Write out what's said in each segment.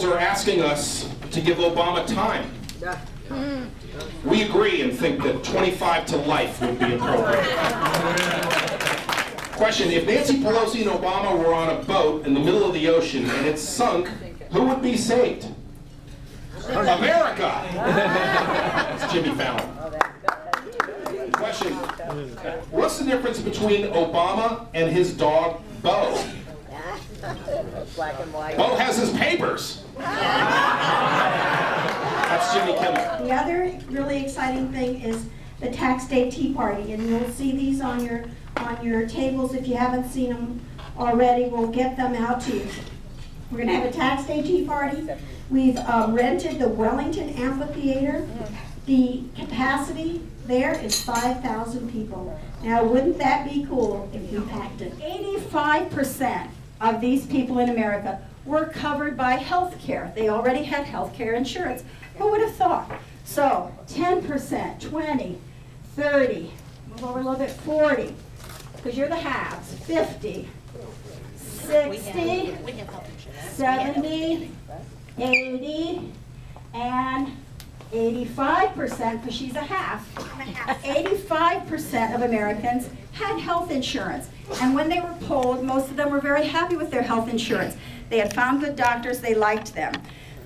are asking us to give Obama time. We agree and think that 25 to life would be appropriate. Question, if Nancy Pelosi and Obama were on a boat in the middle of the ocean and it sunk, who would be saved? America! It's Jimmy Fallon. Question, what's the difference between Obama and his dog, Bo? Black and white. Bo has his papers. That's Jimmy Kimmel. The other really exciting thing is the Tax Day Tea Party, and you'll see these on your tables. If you haven't seen them already, we'll get them out to you. We're going to have a Tax Day Tea Party. We've rented the Wellington Amphitheater. The capacity there is 5,000 people. Now, wouldn't that be cool if we packed it? 85% of these people in America were covered by health care. They already had health care insurance. Who would have thought? So 10%, 20, 30, move over a little bit, 40, because you're the halves, 50, 60, 70, 80, and 85%, because she's a half, 85% of Americans had health insurance. And when they were polled, most of them were very happy with their health insurance. They had found good doctors, they liked them.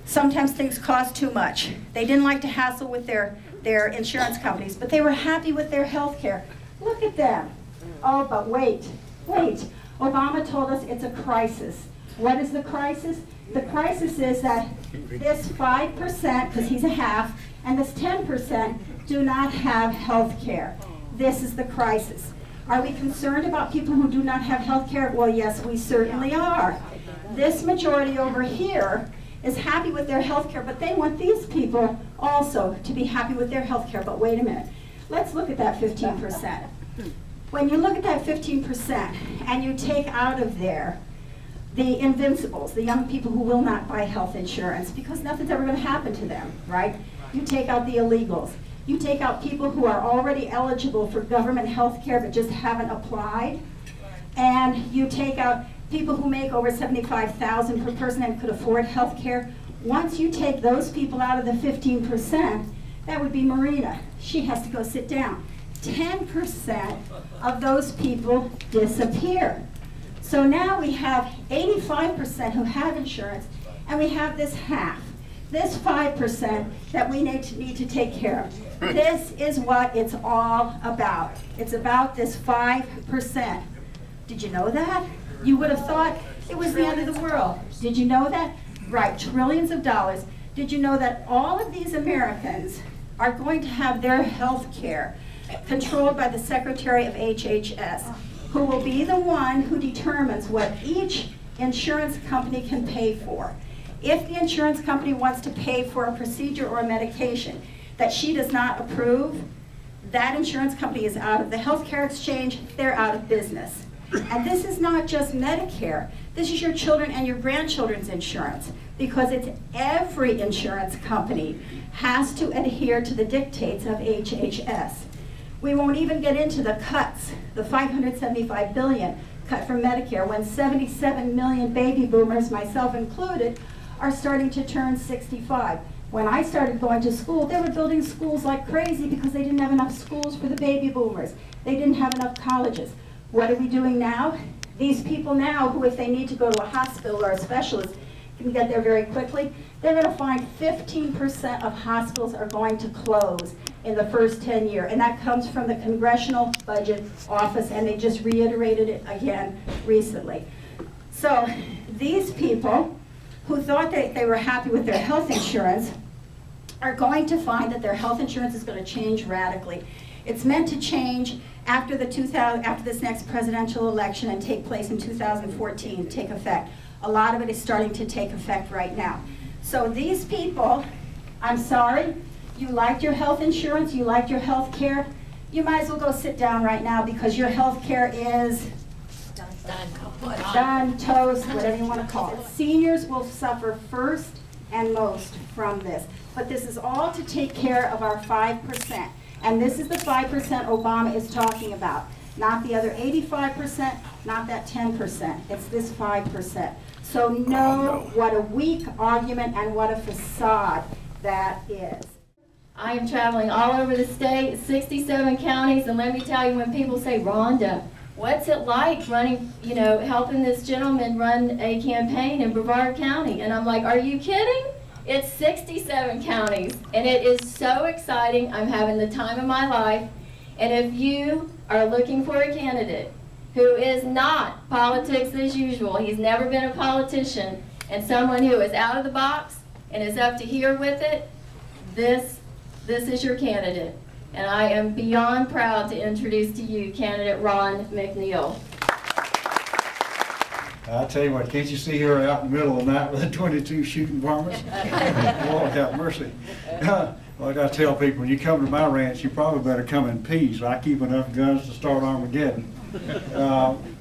Sometimes things cost too much. They didn't like to hassle with their insurance companies, but they were happy with their health care. Look at them. Oh, but wait. Obama told us it's a crisis. What is the crisis? The crisis is that this 5%, because he's a half, and this 10% do not have health care. This is the crisis. Are we concerned about people who do not have health care? Well, yes, we certainly are. This majority over here is happy with their health care, but they want these people also to be happy with their health care. But wait a minute. Let's look at that 15%. When you look at that 15% and you take out of there the invincibles, the young people who will not buy health insurance because nothing's ever going to happen to them, right? You take out the illegals. You take out people who are already eligible for government health care but just haven't applied. And you take out people who make over $75,000 per person and could afford health care. Once you take those people out of the 15%, that would be Marina. She has to go sit down. 10% of those people disappear. So now we have 85% who have insurance, and we have this half, this 5% that we need to take care of. This is what it's all about. It's about this 5%. Did you know that? You would have thought it was the end of the world. Did you know that? Right, trillions of dollars. Did you know that all of these Americans are going to have their health care controlled by the Secretary of HHS, who will be the one who determines what each insurance company can pay for. If the insurance company wants to pay for a procedure or a medication that she does not approve, that insurance company is out of the healthcare exchange, they're out of business. And this is not just Medicare, this is your children and your grandchildren's insurance, because it's every insurance company has to adhere to the dictates of HHS. We won't even get into the cuts, the $575 billion cut from Medicare, when 77 million baby boomers, myself included, are starting to turn 65. When I started going to school, they were building schools like crazy because they didn't have enough schools for the baby boomers. They didn't have enough colleges. What are we doing now? These people now, who if they need to go to a hospital or a specialist, can get there very quickly, they're going to find 15% of hospitals are going to close in the first 10 years. And that comes from the Congressional Budget Office, and they just reiterated it again recently. So these people who thought that they were happy with their health insurance are going to find that their health insurance is going to change radically. It's meant to change after this next presidential election and take place in 2014, take effect. A lot of it is starting to take effect right now. So these people, I'm sorry, you liked your health insurance, you liked your health care, you might as well go sit down right now because your health care is done, toast, whatever you want to call it. Seniors will suffer first and most from this. But this is all to take care of our 5%. And this is the 5% Obama is talking about. Not the other 85%, not that 10%. It's this 5%. So know what a weak argument and what a facade that is. I am traveling all over the state, 67 counties, and let me tell you, when people say, Rhonda, what's it like running, helping this gentleman run a campaign in Brevard County? And I'm like, are you kidding? It's 67 counties, and it is so exciting. I'm having the time of my life. And if you are looking for a candidate who is not politics as usual, he's never been a politician, and someone who is out of the box and is up to here with it, this is your candidate. And I am beyond proud to introduce to you candidate Ron McNeil. I tell you what, can't you see her out in the middle of the night with the 22 shooting varmints? Lord have mercy. Like I tell people, when you come to my ranch, you probably better come in peace. I keep enough guns to start Armageddon.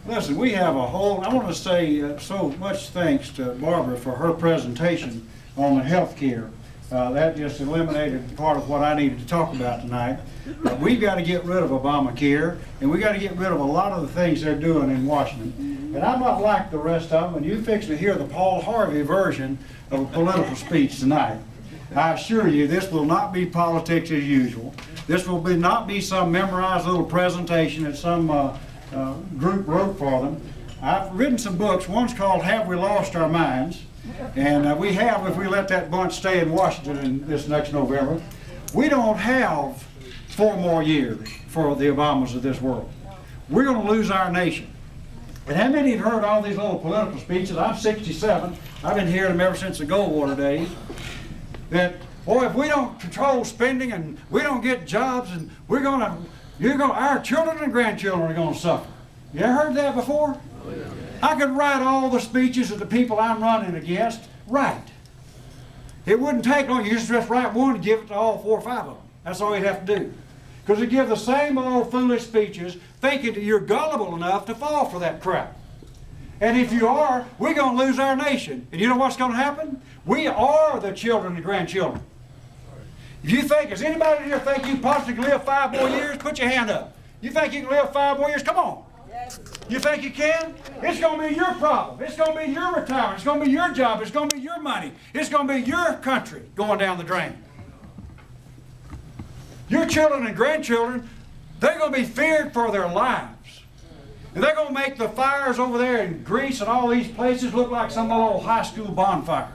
Listen, we have a whole, I want to say so much thanks to Barbara for her presentation on the health care. That just eliminated part of what I needed to talk about tonight. We've got to get rid of Obamacare, and we've got to get rid of a lot of the things they're doing in Washington. And I'm not like the rest of them, and you're fixing to hear the Paul Harvey version of a political speech tonight. I assure you, this will not be politics as usual. This will not be some memorized little presentation that some group wrote for them. I've written some books. One's called Have We Lost Our Minds? And we have, if we let that bunch stay in Washington in this next November. We don't have 4 more years for the Obamas of this world. We're going to lose our nation. And how many have heard all these little political speeches? I'm 67. I've been hearing them ever since the Goldwater days. That, boy, if we don't control spending and we don't get jobs, and our children and grandchildren are going to suffer. You ever heard that before? I could write all the speeches of the people I'm running against right. It wouldn't take long. You just write one and give it to all 4 or 5 of them. That's all you'd have to do. Because you give the same old foolish speeches thinking that you're gullible enough to fall for that crap. And if you are, we're going to lose our nation. And you know what's going to happen? We are the children and grandchildren. If you think, does anybody here think you possibly can live 5 more years? Put your hand up. You think you can live 5 more years? Come on. You think you can? It's going to be your problem. It's going to be your retirement. It's going to be your job. It's going to be your money. It's going to be your country going down the drain. Your children and grandchildren, they're going to be feared for their lives. And they're going to make the fires over there in Greece and all these places look like some little high school bonfire.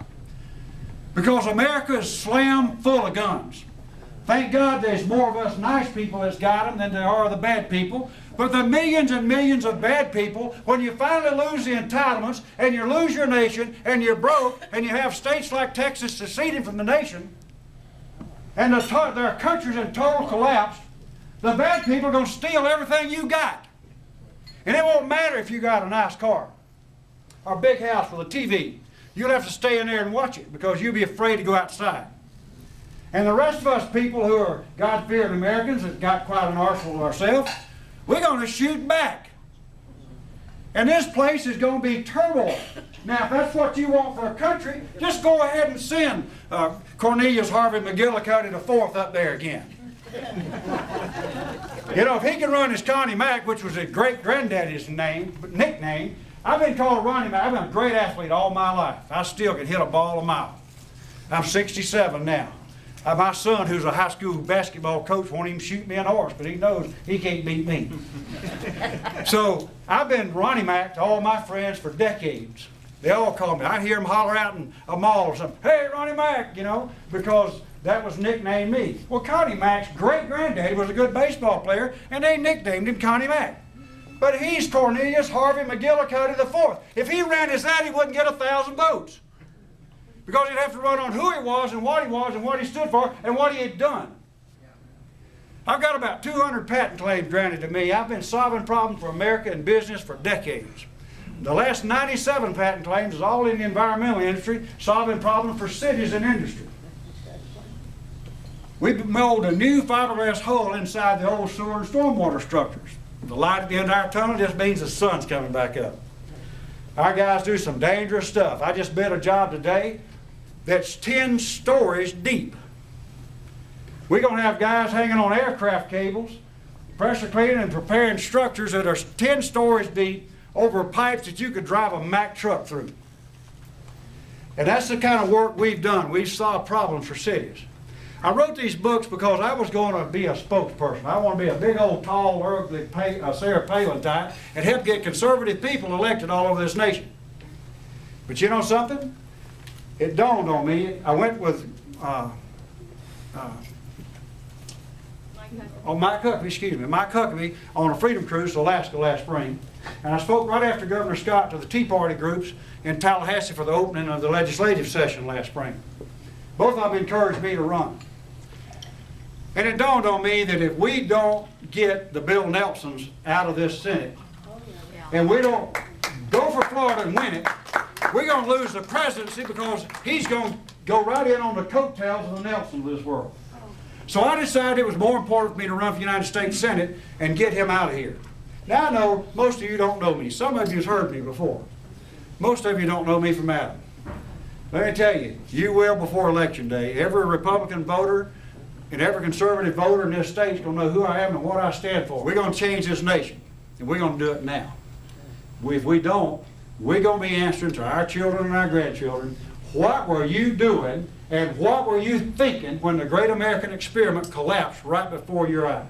Because America is slam full of guns. Thank God there's more of us nice people that's got them than there are the bad people. But the millions and millions of bad people, when you finally lose the entitlements and you lose your nation and you're broke and you have states like Texas seceding from the nation and their country's in total collapse, the bad people are going to steal everything you got. And it won't matter if you got a nice car or a big house with a TV. You'll have to stay in there and watch it because you'll be afraid to go outside. And the rest of us people who are God-fearing Americans that got quite an arsenal ourselves, we're going to shoot back. And this place is going to be turmoil. Now, if that's what you want for a country, just go ahead and send Cornelius Harvey McGillicuddy IV up there again. You know, if he can run as Connie Mack, which was his great-granddaddy's nickname, I've been called Ronnie Mack. I've been a great athlete all my life. I still can hit a ball a mile. I'm 67 now. My son, who's a high school basketball coach, won't even shoot me an horse, but he knows he can't beat me. So I've been Ronnie Mac to all my friends for decades. They all call me. I hear them holler out in a mall or something, "Hey, Ronnie Mac," you know, because that was nicknamed me. Well, Connie Mac's great-granddaddy was a good baseball player, and they nicknamed him Connie Mac. But he's Cornelius Harvey McGillicuddy IV. If he ran as that, he wouldn't get 1,000 votes. Because he'd have to run on who he was and what he stood for and what he had done. I've got about 200 patent claims granted to me. I've been solving problems for America and business for decades. The last 97 patent claims is all in the environmental industry, solving problems for cities and industry. We've molded a new fiberglass hull inside the old sewer and stormwater structures. The light at the end of our tunnel just means the sun's coming back up. Our guys do some dangerous stuff. I just bid a job today that's 10 stories deep. We're going to have guys hanging on aircraft cables, pressure cleaning and preparing structures that are 10 stories deep over pipes that you could drive a Mack truck through. And that's the kind of work we've done. We've solved problems for cities. I wrote these books because I was going to be a spokesperson. I want to be a big old tall, ugly Sarah Palin type and help get conservative people elected all over this nation. But you know something? It dawned on me. I went with Mike Huckabee on a freedom cruise to Alaska last spring. And I spoke right after Governor Scott to the Tea Party groups in Tallahassee for the opening of the legislative session last spring. Both of them encouraged me to run. And it dawned on me that if we don't get the Bill Nelsons out of this Senate, and we don't go for Florida and win it, we're going to lose the presidency because he's going to go right in on the coattails of the Nelsons of this world. So I decided it was more important for me to run for the United States Senate and get him out of here. Now I know most of you don't know me. Some of you have heard me before. Most of you don't know me from Adam. Let me tell you, you will before Election Day. Every Republican voter and every conservative voter in this state is going to know who I am and what I stand for. We're going to change this nation, and we're going to do it now. If we don't, we're going to be answering to our children and our grandchildren, what were you doing and what were you thinking when the great American experiment collapsed right before your eyes?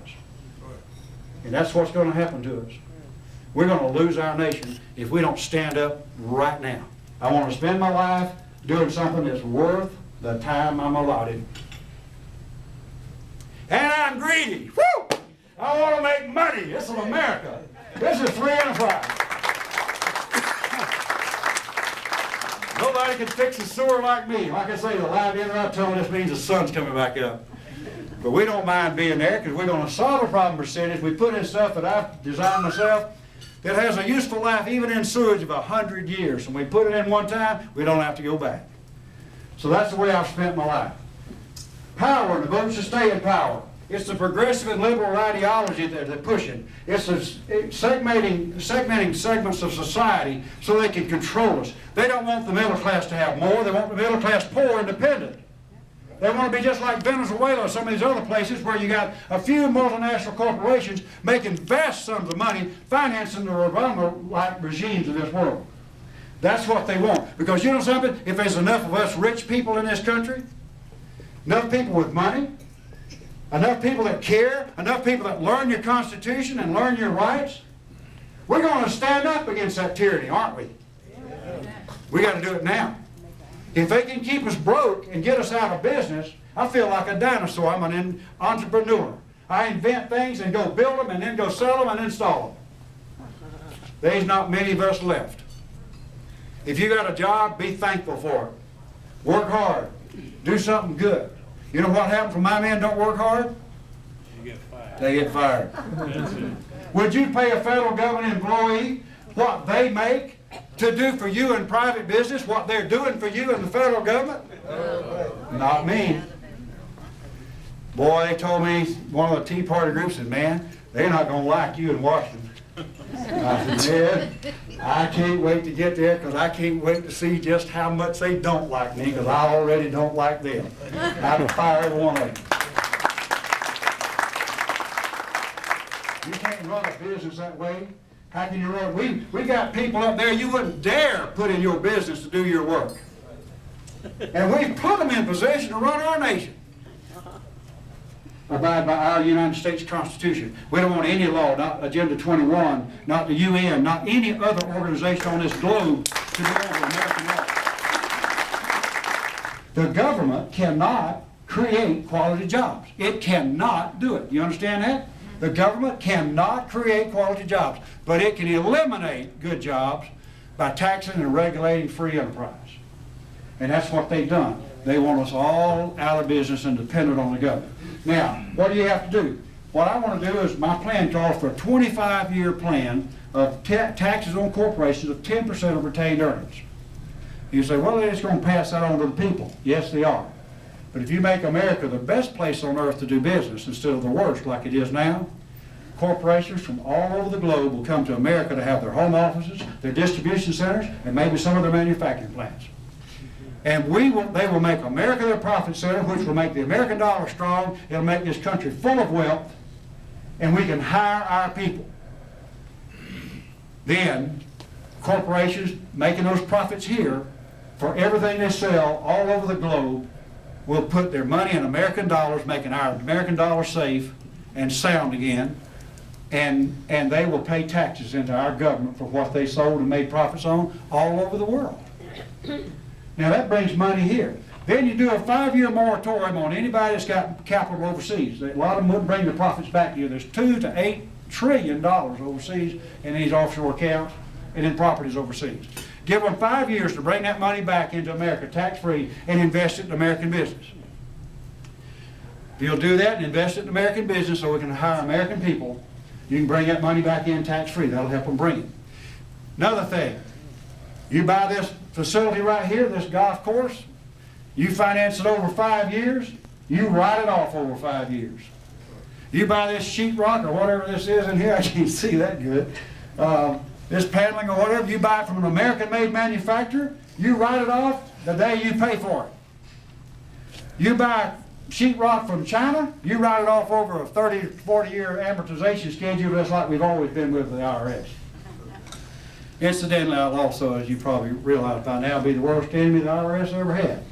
And that's what's going to happen to us. We're going to lose our nation if we don't stand up right now. I want to spend my life doing something that's worth the time I'm allotted. And I'm greedy. Woo! I want to make money. This is America. This is free enterprise. Nobody can fix the sewer like me. Like I say, the live interrupt telling this means the sun's coming back up. But we don't mind being there because we're going to solve a problem for cities. We put in stuff that I've designed myself that has a useful life even in sewage of 100 years. And we put it in one time, we don't have to go back. So that's the way I've spent my life. Power, the votes to stay in power. It's the progressive and liberal ideology that they're pushing. It's segmenting segments of society so they can control us. They don't want the middle class to have more. They want the middle class poor and dependent. They want to be just like Venezuela or some of these other places where you got a few multinational corporations making vast sums of money financing the Obama-like regimes of this world. That's what they want. Because you know something? If there's enough of us rich people in this country, enough people with money, enough people that care, enough people that learn your Constitution and learn your rights, we're going to stand up against that tyranny, aren't we? We got to do it now. If they can keep us broke and get us out of business, I feel like a dinosaur. I'm an entrepreneur. I invent things and go build them and then go sell them and install them. There's not many of us left. If you got a job, be thankful for it. Work hard. Do something good. You know what happens when my men don't work hard? You get fired. They get fired. Would you pay a federal government employee what they make to do for you in private business, what they're doing for you in the federal government? Not me. Boy, they told me, one of the Tea Party groups said, man, they're not going to like you in Washington. I said, man, I can't wait to get there because I can't wait to see just how much they don't like me because I already don't like them. I'd fire every one of them. You can't run a business that way. How can you run? We got people up there you wouldn't dare put in your business to do your work. And we put them in position to run our nation. Abide by our United States Constitution. We don't want any law, not Agenda 21, not the UN, not any other organization on this globe to go over American law. The government cannot create quality jobs. It cannot do it. You understand that? The government cannot create quality jobs, but it can eliminate good jobs by taxing and regulating free enterprise. And that's what they've done. They want us all out of business and dependent on the government. Now, what do you have to do? What I want to do is, my plan calls for a 25-year plan of taxes on corporations of 10% of retained earnings. You say, well, they're just going to pass that on to the people. Yes, they are. But if you make America the best place on earth to do business instead of the worst like it is now, corporations from all over the globe will come to America to have their home offices, their distribution centers, and maybe some of their manufacturing plants. And they will make America their profit center, which will make the American dollar strong. It'll make this country full of wealth, and we can hire our people. Then, corporations making those profits here for everything they sell all over the globe will put their money in American dollars, making our American dollar safe and sound again, and they will pay taxes into our government for what they sold and made profits on all over the world. Now that brings money here. Then you do a 5-year moratorium on anybody that's got capital overseas. A lot of them wouldn't bring the profits back to you. There's $2 to $8 trillion overseas in these offshore accounts and in properties overseas. Give them 5 years to bring that money back into America tax-free and invest it in American business. If you'll do that and invest it in American business so we can hire American people, you can bring that money back in tax-free. That'll help them bring it. Another thing, you buy this facility right here, this golf course, you finance it over 5 years, you write it off over 5 years. You buy this sheetrock or whatever this is in here, I can't see that good, this paneling or whatever, you buy it from an American-made manufacturer, you write it off the day you pay for it. You buy sheetrock from China, you write it off over a 30 to 40-year amortization schedule, just like we've always been with the IRS. Incidentally, I'll also, as you probably realize by now, be the worst enemy the IRS ever had.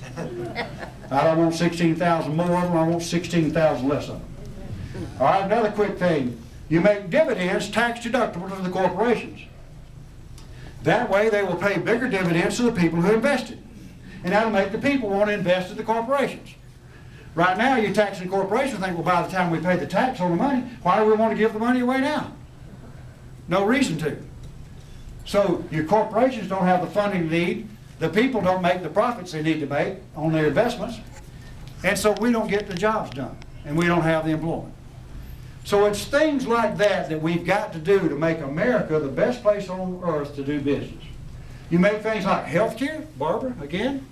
I don't want 16,000 more of them, I want 16,000 less of them. All right, another quick thing. You make dividends tax deductible to the corporations. That way they will pay bigger dividends to the people who invested. And that'll make the people want to invest in the corporations. Right now, you taxing corporations think, well, by the time we pay the tax on the money, why do we want to give the money away now? No reason to. So your corporations don't have the funding they need. The people don't make the profits they need to make on their investments. And so we don't get the jobs done. And we don't have the employment. So it's things like that that we've got to do to make America the best place on earth to do business. You make things like health care, Barbara, again.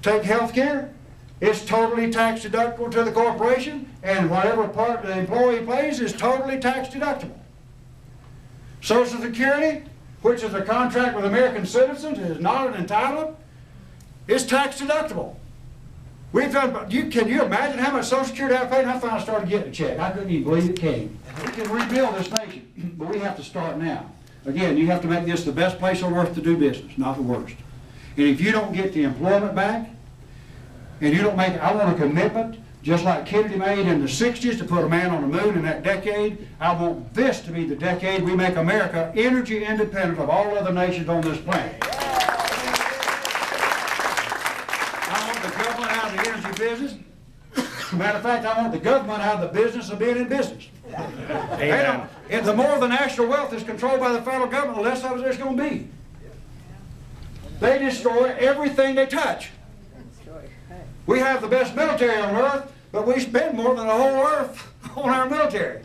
Take health care. It's totally tax deductible to the corporation, and whatever part the employee pays is totally tax deductible. Social Security, which is a contract with American citizens, is not an entitlement, is tax deductible. We've done, can you imagine how much Social Security I paid? And I finally started getting a check. I couldn't even believe it came. We can rebuild this nation, but we have to start now. Again, you have to make this the best place on earth to do business, not the worst. And if you don't get the employment back, and you don't make, I want a commitment, just like Kennedy made in the 60s to put a man on the moon in that decade. I want this to be the decade we make America energy independent of all other nations on this planet. I want the government out of the energy business. Matter of fact, I want the government out of the business of being in business. The more the national wealth is controlled by the federal government, the less of it there's going to be. They destroy everything they touch. We have the best military on earth, but we spend more than the whole earth on our military.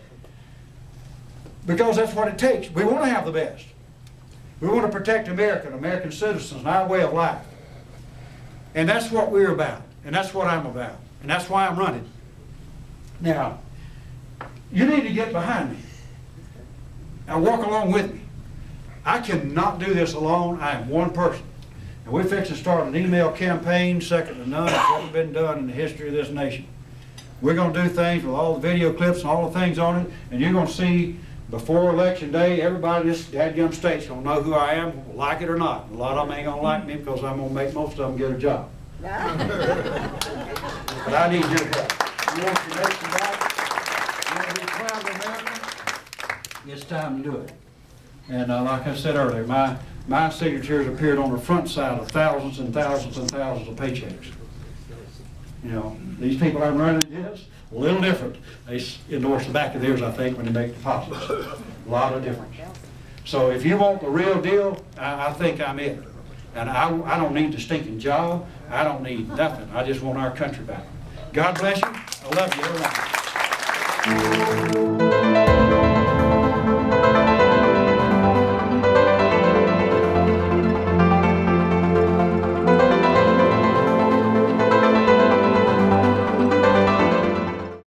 Because that's what it takes. We want to have the best. We want to protect America and American citizens and our way of life. And that's what we're about. And that's what I'm about. And that's why I'm running. Now, you need to get behind me. Now walk along with me. I cannot do this alone. I am one person. And we're fixing to start an email campaign, second to none. It's never been done in the history of this nation. We're going to do things with all the video clips and all the things on it, and you're going to see before Election Day, everybody in this dadgum state's going to know who I am, like it or not. A lot of them ain't going to like me because I'm going to make most of them get a job. But I need your help. You want your nation back? You want to be proud of America? It's time to do it. And like I said earlier, my signatures appeared on the front side of thousands and thousands and thousands of paychecks. You know, these people I'm running against, a little different. They endorse the back of theirs, I think, when they make deposits. A lot of difference. So if you want the real deal, I think I'm it. And I don't need the stinking job. I don't need nothing. I just want our country back. God bless you. I love you. Everyone.